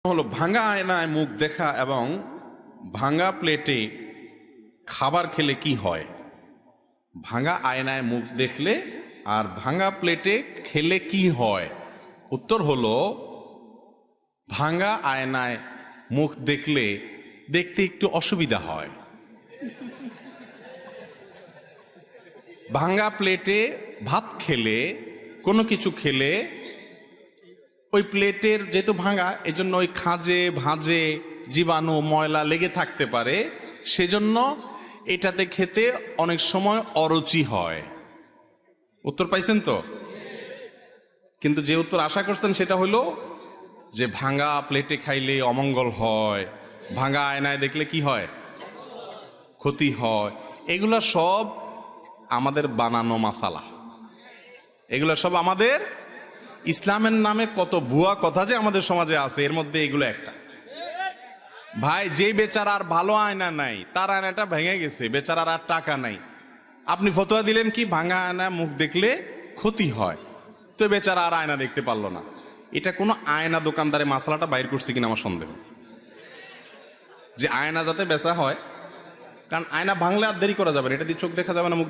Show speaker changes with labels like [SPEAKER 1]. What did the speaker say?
[SPEAKER 1] হলো ভাঙা আয়নায় মুখ দেখা এবং ভাঙা প্লেটে খাবার খেলে কি হয়। ভাঙা আয়নায় মুখ দেখলে আর ভাঙা প্লেটে খেলে কি হয়। উত্তর হলো ভাঙা আয়নায় মুখ দেখলে দেখতে একটু অসুবিধা হয়। ভাঙা প্লেটে ভাত খেলে কোনো কিছু খেলে ওই প্লেটের যেহেতু ভাঙা এজন্য ওই খাঁজে ভাঁজে জীবাণু ময়লা লেগে থাকতে পারে, সেজন্য এটাতে খেতে অনেক সময় অরুচি হয়। উত্তর পাইছেন তো? কিন্তু যে উত্তর আশা করছেন সেটা হলো যে ভাঙা প্লেটে খাইলে অমঙ্গল হয়, ভাঙা আয়নায় দেখলে কি হয়, ক্ষতি হয়। এগুলা সব আমাদের বানানো মাসালা, এগুলা সব আমাদের ইসলামের নামে কত ভুয়া কথা যে আমাদের সমাজে আছে, এর মধ্যে এগুলো একটা। ভাই, যে বেচারার ভালো আয়না নাই, তার আয়নাটা ভেঙে গেছে, বেচারার আর টাকা নাই, আপনি ফতোয়া দিলেন কি ভাঙা আয়না মুখ দেখলে ক্ষতি হয়, তো বেচারা আর আয়না দেখতে পারলো না। এটা কোনো আয়না দোকানদারে মাসালাটা বাইর করছে কিনা আমার সন্দেহ, যে আয়না যাতে বেচা হয়। কারণ আয়না ভাঙলে আর দেরি করা যাবে না, এটা দিয়ে চোখ দেখা যাবে না, মুখ